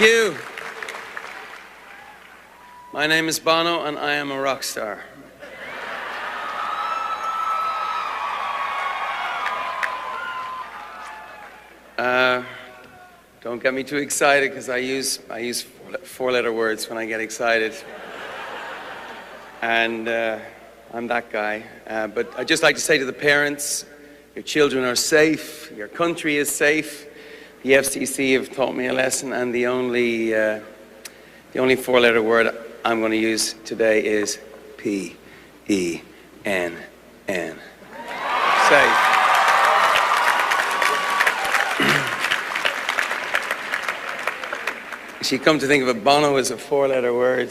you. My name is Bono, and I am a rock star. Don't get me too excited, because I use four-letter words when I get excited. And I'm that guy. But I'd just like to say to the parents, your children are safe, your country is safe. The FCC have taught me a lesson, and the only four-letter word I'm going to use today is P-E-N-N. Safe. Actually, come to think of it, Bono is a four-letter word.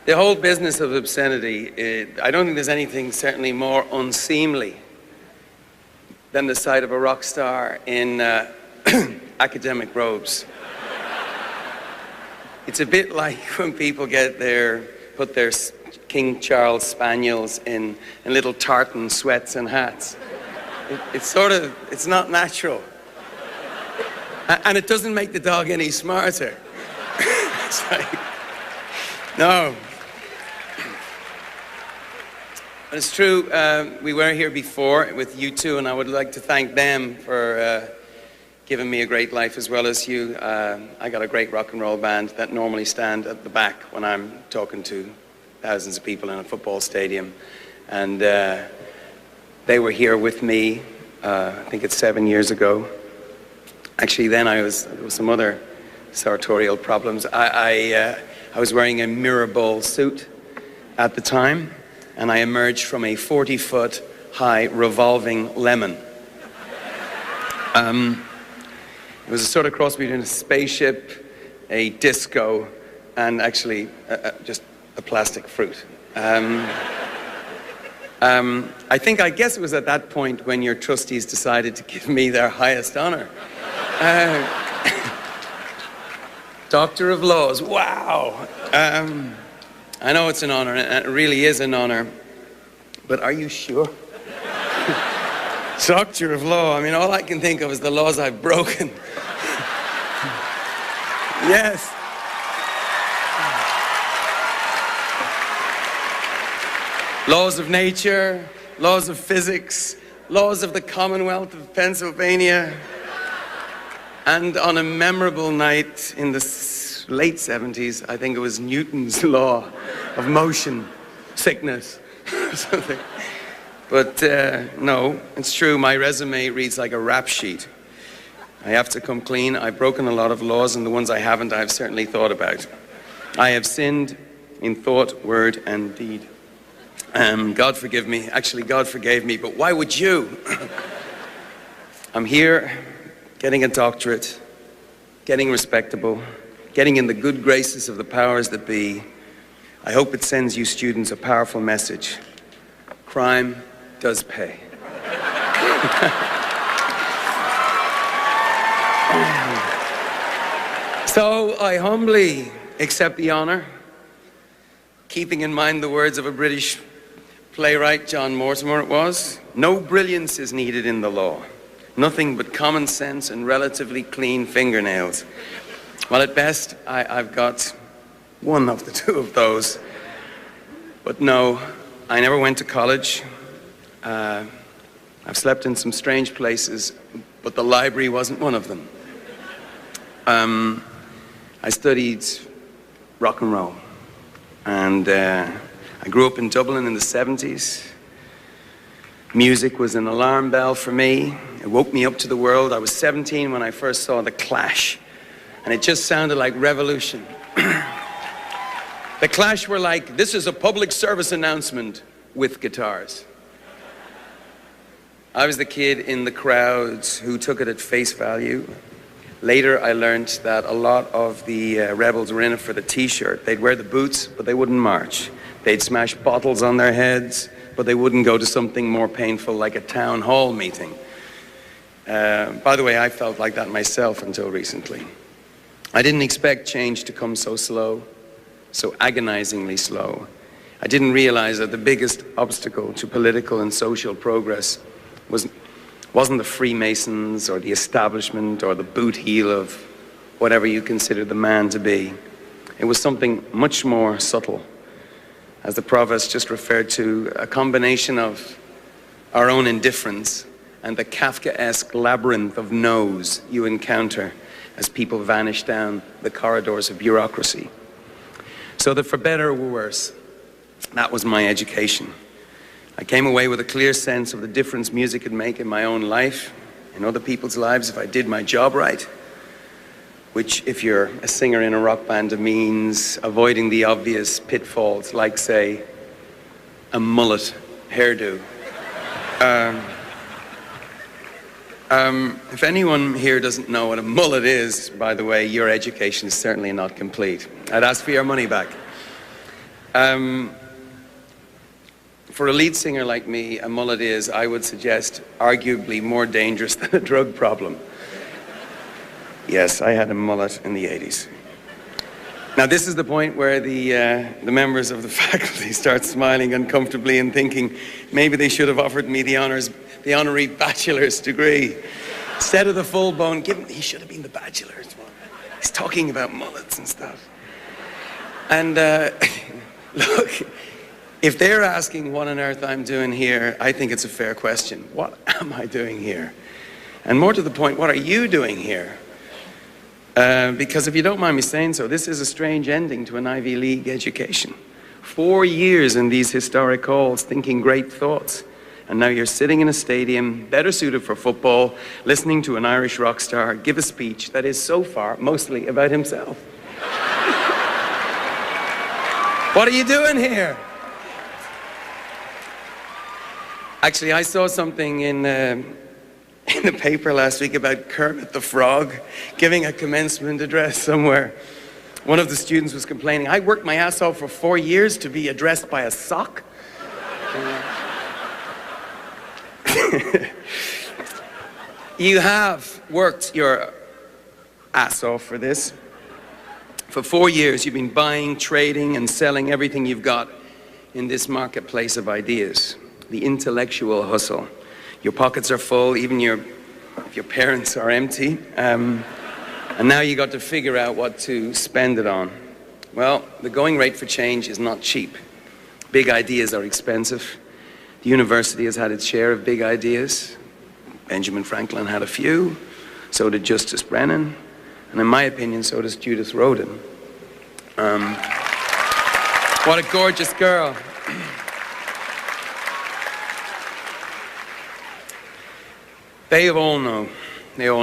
The whole business of obscenity, I don't think there's anything certainly more unseemly than the sight of a rock star in academic robes. It's a bit like when people put their King Charles Spaniels in little tartan sweats and hats. It's not natural. And it doesn't make the dog any smarter. It's like, no. But it's true, we were here before with you two, and I would like to thank them for giving me a great life as well as you. I got a great rock and roll band that normally stand at the back when I'm talking to thousands of people in a football stadium. And they were here with me, I think it's 7 years ago. Actually, then there was some other sartorial problems. I was wearing a mirrorball suit at the time, and I emerged from a 40-foot high revolving lemon. It was a sort of cross between a spaceship, a disco, and actually just a plastic fruit. I guess it was at that point when your trustees decided to give me their highest honor. Doctor of Laws, wow. I know it's an honor, and it really is an honor, but are you sure? Doctor of Law, I mean, all I can think of is the laws I've broken. Yes. Laws of nature, laws of physics, laws of the Commonwealth of Pennsylvania. And on a memorable night in the late 70s, I think it was Newton's law of motion sickness or something. But no, it's true, my resume reads like a rap sheet. I have to come clean. I've broken a lot of laws, and the ones I haven't, I've certainly thought about. I have sinned in thought, word, and deed. God forgive me. Actually, God forgave me, but why would you? I'm here getting a doctorate, getting respectable, getting in the good graces of the powers that be. I hope it sends you students a powerful message. Crime does pay. So I humbly accept the honor, keeping in mind the words of a British playwright, John Mortimer it was, no brilliance is needed in the law. Nothing but common sense and relatively clean fingernails. Well, at best, I've got one of the two of those. But no, I never went to college. I've slept in some strange places, but the library wasn't one of them. I studied rock and roll. And I grew up in Dublin in the 70s. Music was an alarm bell for me. It woke me up to the world. I was 17 when I first saw The Clash, and it just sounded like revolution. The Clash were like, this is a public service announcement with guitars. I was the kid in the crowds who took it at face value. Later, I learned that a lot of the rebels were in it for the t-shirt. They'd wear the boots, but they wouldn't march. They'd smash bottles on their heads, but they wouldn't go to something more painful like a town hall meeting. By the way, I felt like that myself until recently. I didn't expect change to come so slow, so agonizingly slow. I didn't realize that the biggest obstacle to political and social progress wasn't the Freemasons or the establishment or the boot heel of whatever you consider the man to be. It was something much more subtle, as the provost just referred to, a combination of our own indifference and the Kafkaesque labyrinth of no's you encounter as people vanish down the corridors of bureaucracy. So that for better or worse, that was my education. I came away with a clear sense of the difference music could make in my own life, in other people's lives if I did my job right, which if you're a singer in a rock band means avoiding the obvious pitfalls like, say, a mullet hairdo. If anyone here doesn't know what a mullet is, by the way, your education is certainly not complete. I'd ask for your money back. For a lead singer like me, a mullet is, I would suggest, arguably more dangerous than a drug problem. Yes, I had a mullet in the 80s. Now this is the point where the members of the faculty start smiling uncomfortably and thinking maybe they should have offered me the honorary bachelor's degree. Instead of the full-blown, he should have been the bachelor's one. He's talking about mullets and stuff. And look, if they're asking what on earth I'm doing here, I think it's a fair question. What am I doing here? And more to the point, what are you doing here? Because if you don't mind me saying so, this is a strange ending to an Ivy League education. 4 years in these historic halls thinking great thoughts. And now you're sitting in a stadium, better suited for football, listening to an Irish rock star give a speech that is so far mostly about himself. What are you doing here? Actually, I saw something in the paper last week about Kermit the Frog giving a commencement address somewhere. One of the students was complaining, I worked my ass off for 4 years to be addressed by a sock. You have worked your ass off for this. For 4 years, you've been buying, trading, and selling everything you've got in this marketplace of ideas, the intellectual hustle. Your pockets are full, even if your parents are empty. And now you got to figure out what to spend it on. Well, the going rate for change is not cheap. Big ideas are expensive. The university has had its share of big ideas. Benjamin Franklin had a few, so did Justice Brennan, and in my opinion, so does Judith Rodin. What a gorgeous girl. They all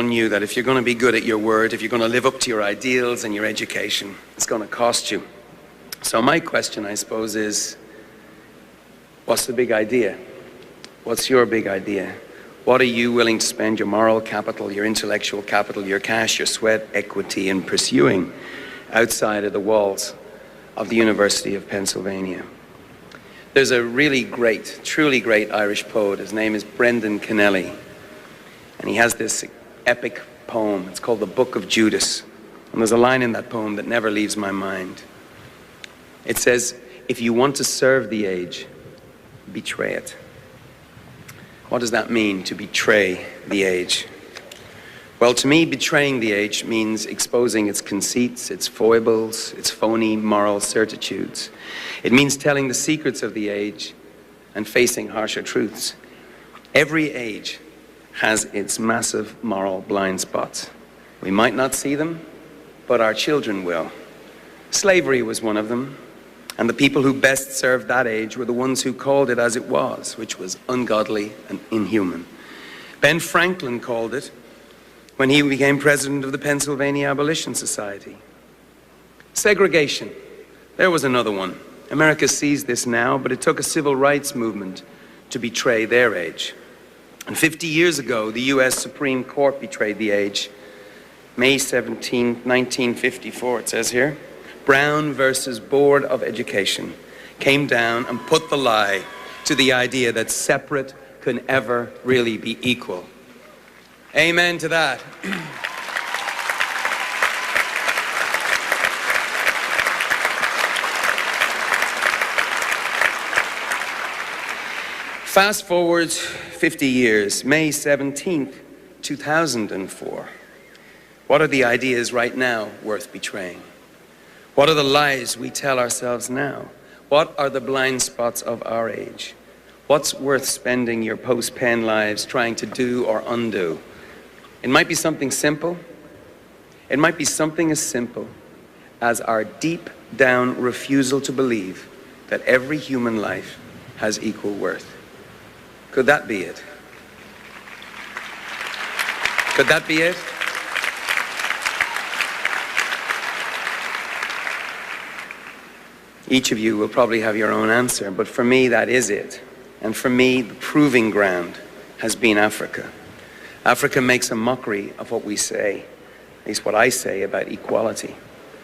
knew that if you're going to be good at your word, if you're going to live up to your ideals and your education, it's going to cost you. So my question, I suppose, is, what's the big idea? What's your big idea? What are you willing to spend your moral capital, your intellectual capital, your cash, your sweat, equity in pursuing outside of the walls of the University of Pennsylvania? There's a really great, truly great Irish poet. His name is Brendan Kennelly. And he has this epic poem. It's called The Book of Judas. And there's a line in that poem that never leaves my mind. It says, if you want to serve the age, betray it. What does that mean, to betray the age? Well, to me, betraying the age means exposing its conceits, its foibles, its phony moral certitudes. It means telling the secrets of the age and facing harsher truths. Every age has its massive moral blind spots. We might not see them, but our children will. Slavery was one of them, and the people who best served that age were the ones who called it as it was, which was ungodly and inhuman. Ben Franklin called it when he became president of the Pennsylvania Abolition Society. Segregation, there was another one. America sees this now, but it took a civil rights movement to betray their age. And 50 years ago, the US Supreme Court betrayed the age. May 17, 1954, it says here. Brown versus Board of Education came down and put the lie to the idea that separate can ever really be equal. Amen to that. Fast forward 50 years, May 17th, 2004. What are the ideas right now worth betraying? What are the lies we tell ourselves now? What are the blind spots of our age? What's worth spending your post-pen lives trying to do or undo? It might be something simple. It might be something as simple as our deep down refusal to believe that every human life has equal worth. Could that be it? Could that be it? Each of you will probably have your own answer, but for me, that is it. And for me, the proving ground has been Africa. Africa makes a mockery of what we say, at least what I say about equality.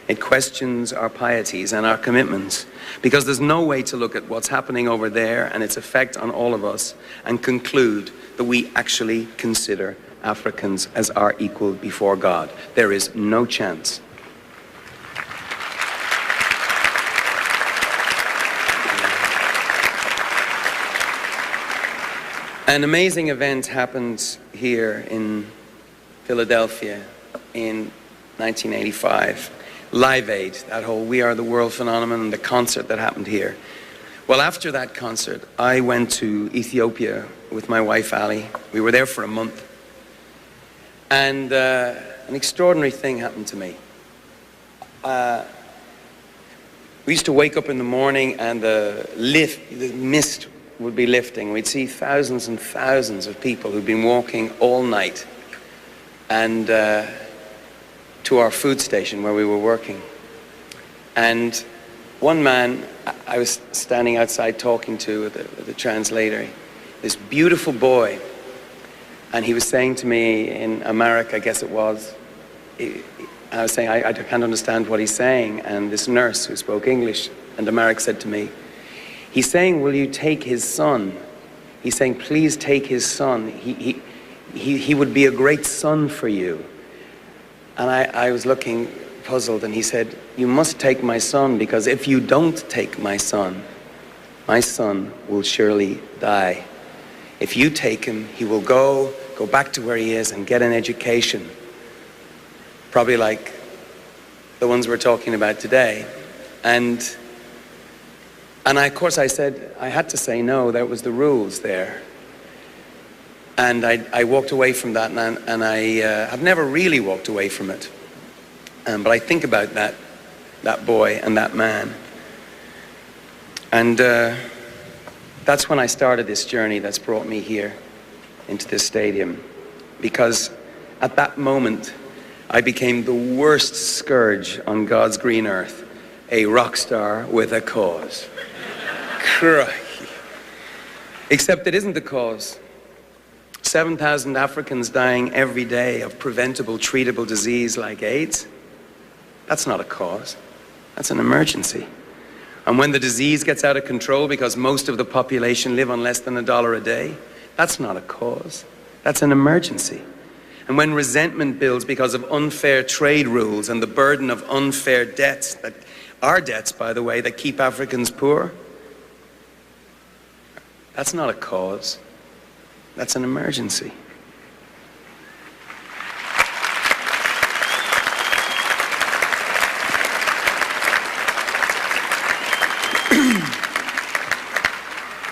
It questions our pieties and our commitments, because there's no way to look at what's happening over there and its effect on all of us and conclude that we actually consider Africans as our equal before God. There is no chance. An amazing event happened here in Philadelphia in 1985. Live Aid, that whole We Are the World phenomenon, the concert that happened here. Well, after that concert, I went to Ethiopia with my wife, Ali. We were there for a month. And an extraordinary thing happened to me. We used to wake up in the morning and the mist would be lifting. We'd see thousands and thousands of people who'd been walking all night and to our food station where we were working. And one man I was standing outside talking to the translator, this beautiful boy, and he was saying to me in Amharic, I guess it was, I was saying, I can't understand what he's saying, and this nurse who spoke English and Amharic said to me, he's saying, will you take his son? He's saying, please take his son. He would be a great son for you. And I was looking puzzled, and he said, you must take my son, because if you don't take my son will surely die. If you take him, he will go back to where he is and get an education, probably like the ones we're talking about today. And of course I said, I had to say no, that was the rules there. And I walked away from that, and I've never really walked away from it. But I think about that boy and that man. And that's when I started this journey that's brought me here into this stadium. Because at that moment, I became the worst scourge on God's green earth, a rock star with a cause. Crikey. Except it isn't the cause. 7,000 Africans dying every day of preventable, treatable disease like AIDS. That's not a cause. That's an emergency. And when the disease gets out of control because most of the population live on less than $1 a day, that's not a cause. That's an emergency. And when resentment builds because of unfair trade rules and the burden of unfair debts, that are debts, by the way, that keep Africans poor, that's not a cause. That's an emergency.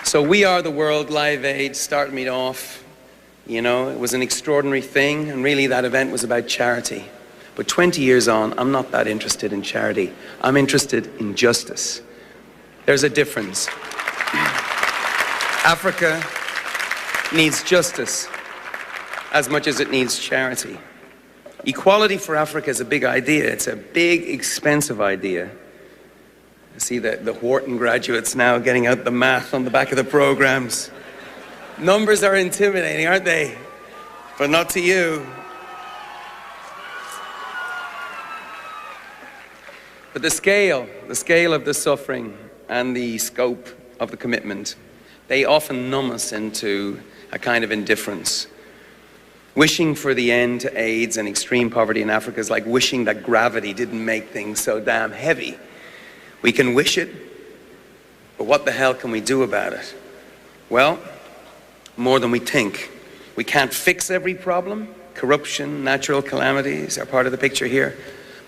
So We Are the World Live Aid started me off. You know, it was an extraordinary thing, and really that event was about charity. But 20 years on, I'm not that interested in charity. I'm interested in justice. There's a difference. Africa needs justice as much as it needs charity. Equality for Africa is a big idea. It's a big, expensive idea. I see the Wharton graduates now getting out the math on the back of the programs. Numbers are intimidating, aren't they? But not to you. But the scale of the suffering and the scope of the commitment, they often numb us into a kind of indifference. Wishing for the end to AIDS and extreme poverty in Africa is like wishing that gravity didn't make things so damn heavy. We can wish it, but what the hell can we do about it? Well, more than we think. We can't fix every problem, corruption, natural calamities are part of the picture here.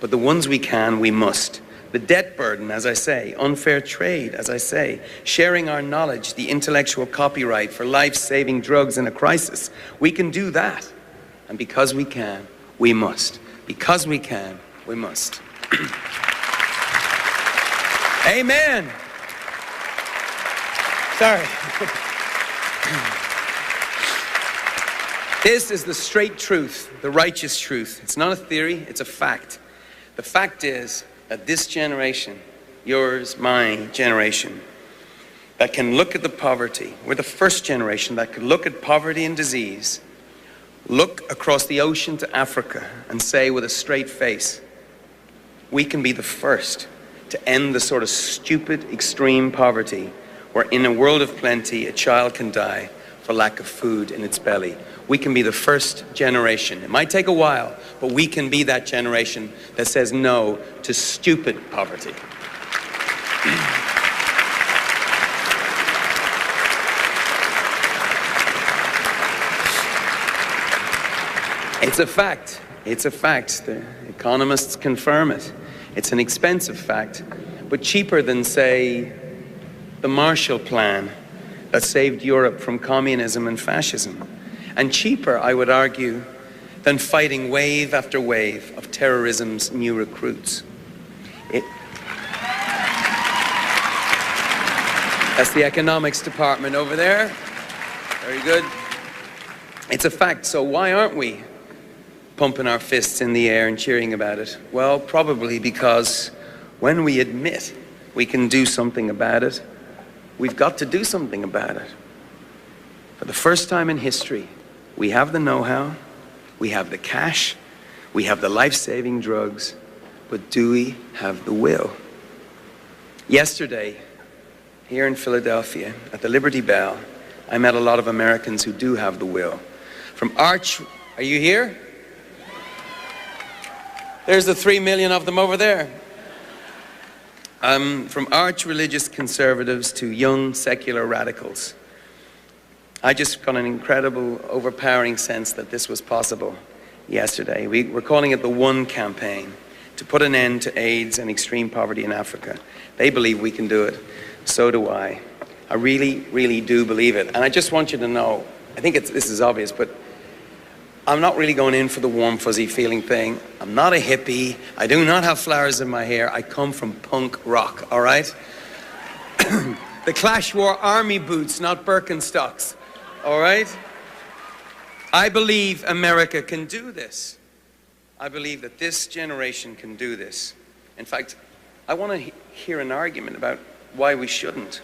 But the ones we can, we must. The debt burden, as I say, unfair trade, as I say, sharing our knowledge, the intellectual copyright for life-saving drugs in a crisis. We can do that. And because we can, we must. Because we can, we must. Amen. Sorry. This is the straight truth, the righteous truth. It's not a theory, it's a fact. The fact is that this generation, yours, my generation, that can look at the poverty, we're the first generation that could look at poverty and disease, look across the ocean to Africa and say with a straight face, we can be the first to end the sort of stupid, extreme poverty where in a world of plenty, a child can die for lack of food in its belly. We can be the first generation. It might take a while, but we can be that generation that says no to stupid poverty. It's a fact. It's a fact. The economists confirm it. It's an expensive fact, but cheaper than, say, the Marshall Plan that saved Europe from communism and fascism. And cheaper, I would argue, than fighting wave after wave of terrorism's new recruits. That's the economics department over there. Very good. It's a fact, so why aren't we pumping our fists in the air and cheering about it? Well, probably because when we admit we can do something about it, we've got to do something about it. For the first time in history, we have the know-how, we have the cash, we have the life-saving drugs, but do we have the will? Yesterday, here in Philadelphia, at the Liberty Bell, I met a lot of Americans who do have the will. From are you here? There's the 3 million of them over there. From arch-religious conservatives to young secular radicals. I just got an incredible, overpowering sense that this was possible yesterday. We're calling it the One Campaign, to put an end to AIDS and extreme poverty in Africa. They believe we can do it. So do I. I really, really do believe it. And I just want you to know, I think this is obvious, but I'm not really going in for the warm, fuzzy feeling thing. I'm not a hippie. I do not have flowers in my hair. I come from punk rock, all right? The Clash wore army boots, not Birkenstocks, all right? I believe America can do this. I believe that this generation can do this. In fact, I want to hear an argument about why we shouldn't.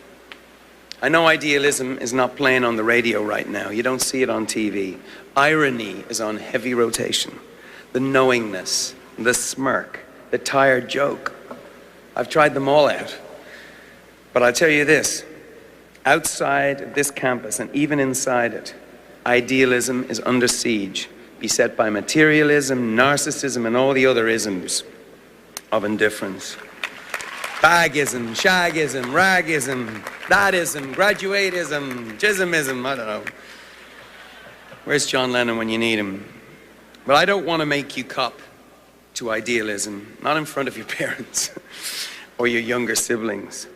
I know idealism is not playing on the radio right now. You don't see it on TV. Irony is on heavy rotation. The knowingness, the smirk, the tired joke. I've tried them all out. But I tell you this, outside this campus and even inside it, idealism is under siege, beset by materialism, narcissism, and all the other isms of indifference. Bagism, shagism, ragism, thatism, graduatism, jismism, I don't know. Where's John Lennon when you need him? But I don't want to make you cop to idealism, not in front of your parents or your younger siblings.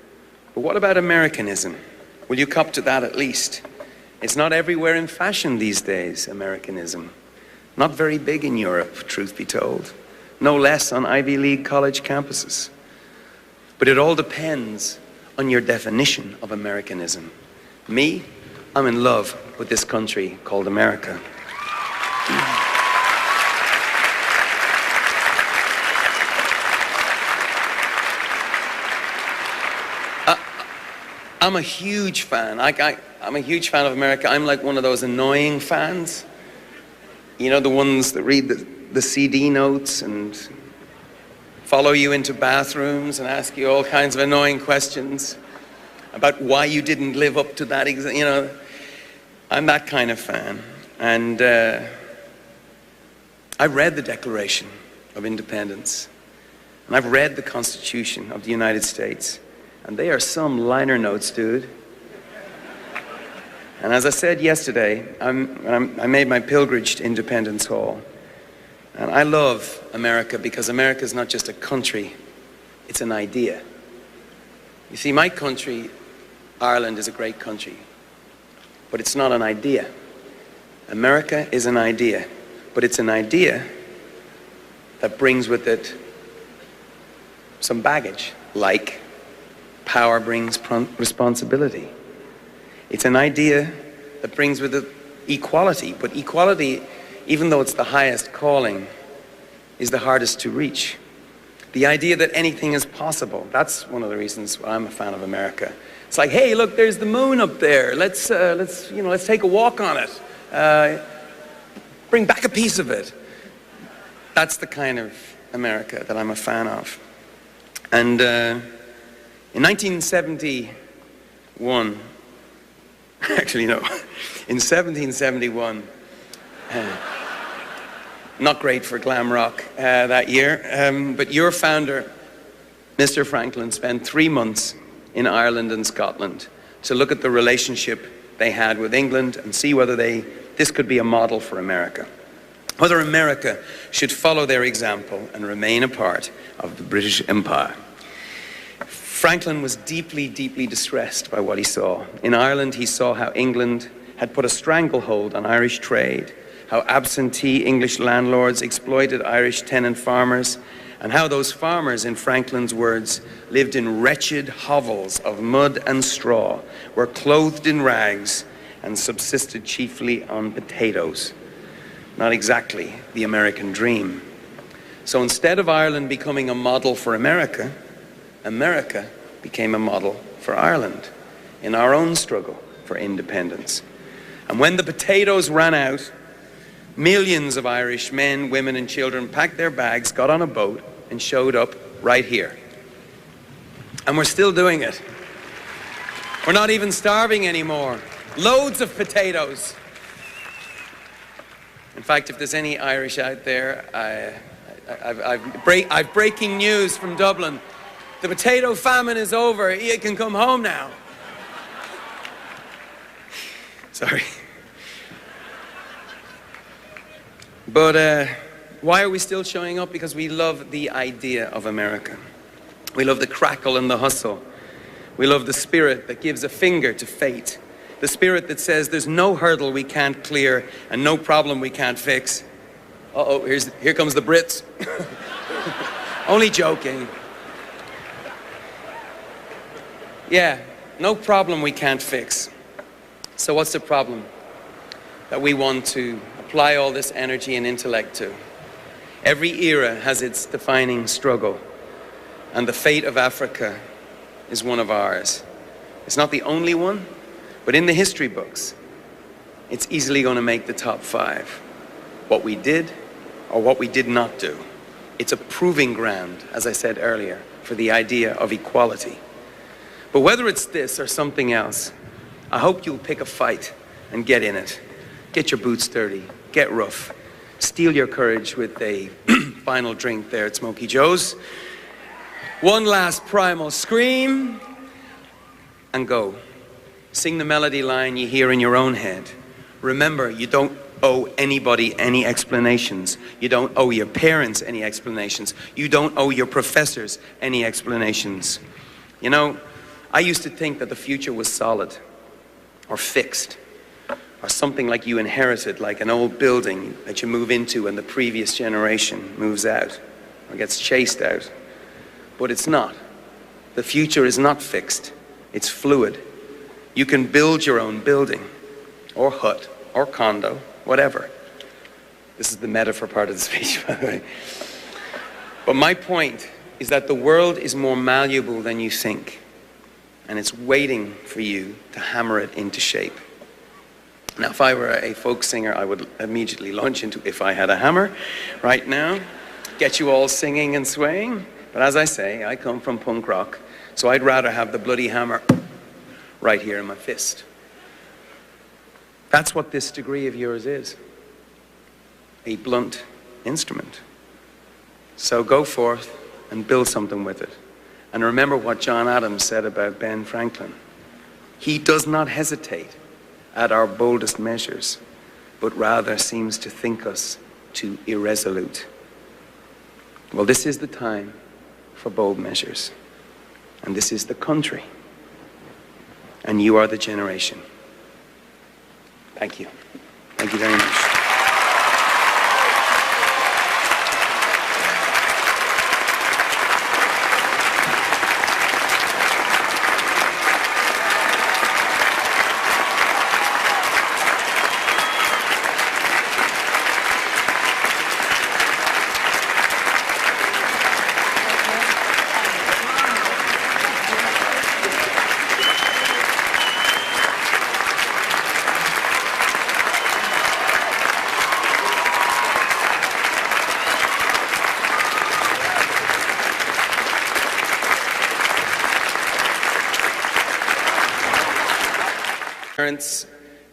But what about Americanism? Will you cop to that at least? It's not everywhere in fashion these days, Americanism. Not very big in Europe, truth be told. No less on Ivy League college campuses. But it all depends on your definition of Americanism. Me, I'm in love with this country called America. I'm a huge fan. I'm a huge fan of America. I'm like one of those annoying fans. You know, the ones that read the CD notes and follow you into bathrooms and ask you all kinds of annoying questions about why you didn't live up to that, you know. I'm that kind of fan. And I've read the Declaration of Independence, and I've read the Constitution of the United States, and they are some liner notes, dude. And as I said yesterday, I made my pilgrimage to Independence Hall. And I love America because America is not just a country, it's an idea. You see, my country, Ireland, is a great country, but it's not an idea. America is an idea, but it's an idea that brings with it some baggage, like power brings responsibility. It's an idea that brings with it equality, but equality, even though it's the highest calling, is the hardest to reach. The idea that anything is possible, that's one of the reasons why I'm a fan of America. It's like, hey, look, there's the moon up there. Let's take a walk on it. Bring back a piece of it. That's the kind of America that I'm a fan of. And in 1971, actually no, in 1771, not great for glam rock that year, but your founder, Mr. Franklin, spent 3 months in Ireland and Scotland to look at the relationship they had with England and see whether this could be a model for America. Whether America should follow their example and remain a part of the British Empire. Franklin was deeply, deeply distressed by what he saw. In Ireland, he saw how England had put a stranglehold on Irish trade, how absentee English landlords exploited Irish tenant farmers, and how those farmers, in Franklin's words, lived in wretched hovels of mud and straw, were clothed in rags, and subsisted chiefly on potatoes. Not exactly the American dream. So instead of Ireland becoming a model for America, America became a model for Ireland in our own struggle for independence. And when the potatoes ran out, millions of Irish men, women, and children packed their bags, got on a boat, and showed up right here. And we're still doing it. We're not even starving anymore. Loads of potatoes. In fact, if there's any Irish out there, I've breaking news from Dublin. The potato famine is over. You can come home now. Sorry. But why are we still showing up? Because we love the idea of America. We love the crackle and the hustle. We love the spirit that gives a finger to fate. The spirit that says there's no hurdle we can't clear and no problem we can't fix. Uh-oh, here comes the Brits. Only joking. Yeah, no problem we can't fix. So what's the problem that we want to apply all this energy and intellect to? Every era has its defining struggle, and the fate of Africa is one of ours. It's not the only one, but in the history books, it's easily going to make the top 5. What we did or what we did not do. It's a proving ground, as I said earlier, for the idea of equality. But whether it's this or something else, I hope you'll pick a fight and get in it. Get your boots dirty, get rough, steel your courage with a final drink there at Smokey Joe's. One last primal scream, and go. Sing the melody line you hear in your own head. Remember, you don't owe anybody any explanations. You don't owe your parents any explanations. You don't owe your professors any explanations. You know, I used to think that the future was solid or fixed or something like you inherited, like an old building that you move into and the previous generation moves out or gets chased out. But it's not. The future is not fixed. It's fluid. You can build your own building or hut or condo, whatever. This is the metaphor part of the speech, by the way. But my point is that the world is more malleable than you think, and it's waiting for you to hammer it into shape. Now, if I were a folk singer, I would immediately launch into If I Had a Hammer right now, get you all singing and swaying. But as I say, I come from punk rock, so I'd rather have the bloody hammer right here in my fist. That's what this degree of yours is. A blunt instrument. So go forth and build something with it. And remember what John Adams said about Ben Franklin. He does not hesitate at our boldest measures, but rather seems to think us too irresolute. Well, this is the time for bold measures, and this is the country, and you are the generation. Thank you. Thank you very much. Parents,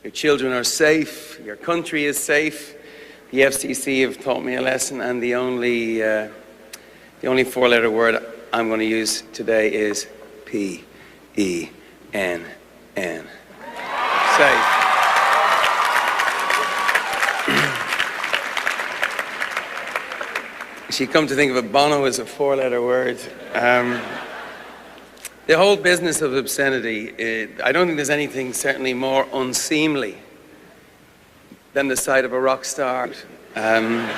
your children are safe, your country is safe. The FCC have taught me a lesson, and the only four-letter word I'm going to use today is P-E-N-N. Safe. She come to think of it, Bono is a four-letter word. The whole business of obscenity, I don't think there's anything certainly more unseemly than the sight of a rock star. I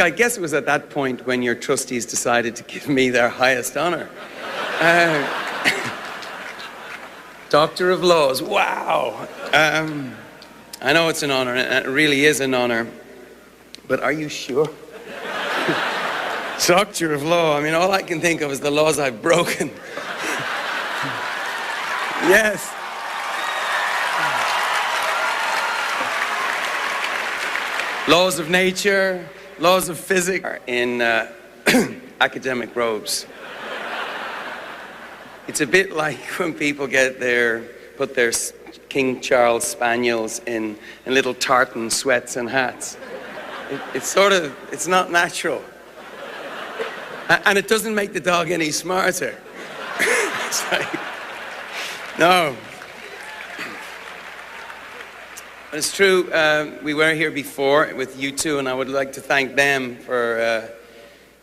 guess it was at that point when your trustees decided to give me their highest honor. Doctor of Laws, wow. I know it's an honor, and it really is an honor, but are you sure? Doctor of Law, I mean, all I can think of is the laws I've broken. Yes. Laws of nature, laws of physics in academic robes. It's a bit like when people put their King Charles Spaniels in little tartan sweats and hats. It's not natural. And it doesn't make the dog any smarter. It's like, no. It's true, we were here before with you two, and I would like to thank them for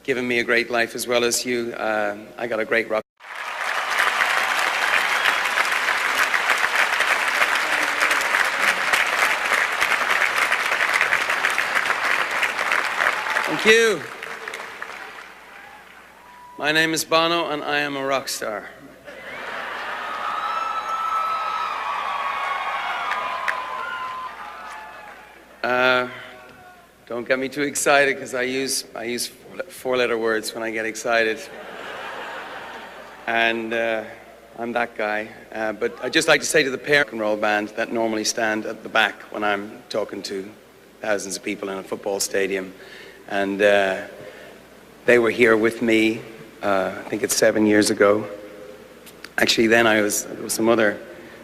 giving me a great life as well as you. I got a great rock. Thank you. My name is Bono, and I am a rock star. Don't get me too excited, because I use four-letter words when I get excited. And I'm that guy. But I'd just like to say to the rock and roll band that normally stand at the back when I'm talking to thousands of people in a football stadium, and they were here with me. I think it's 7 years ago. Actually, then there was some other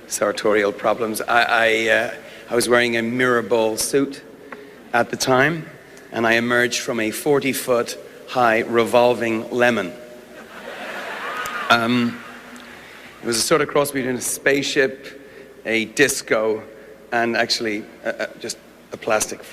sartorial problems. I was wearing a mirror-ball suit at the time, and I emerged from a 40-foot high revolving lemon. It was a sort of cross between a spaceship, a disco, and actually just a plastic fruit.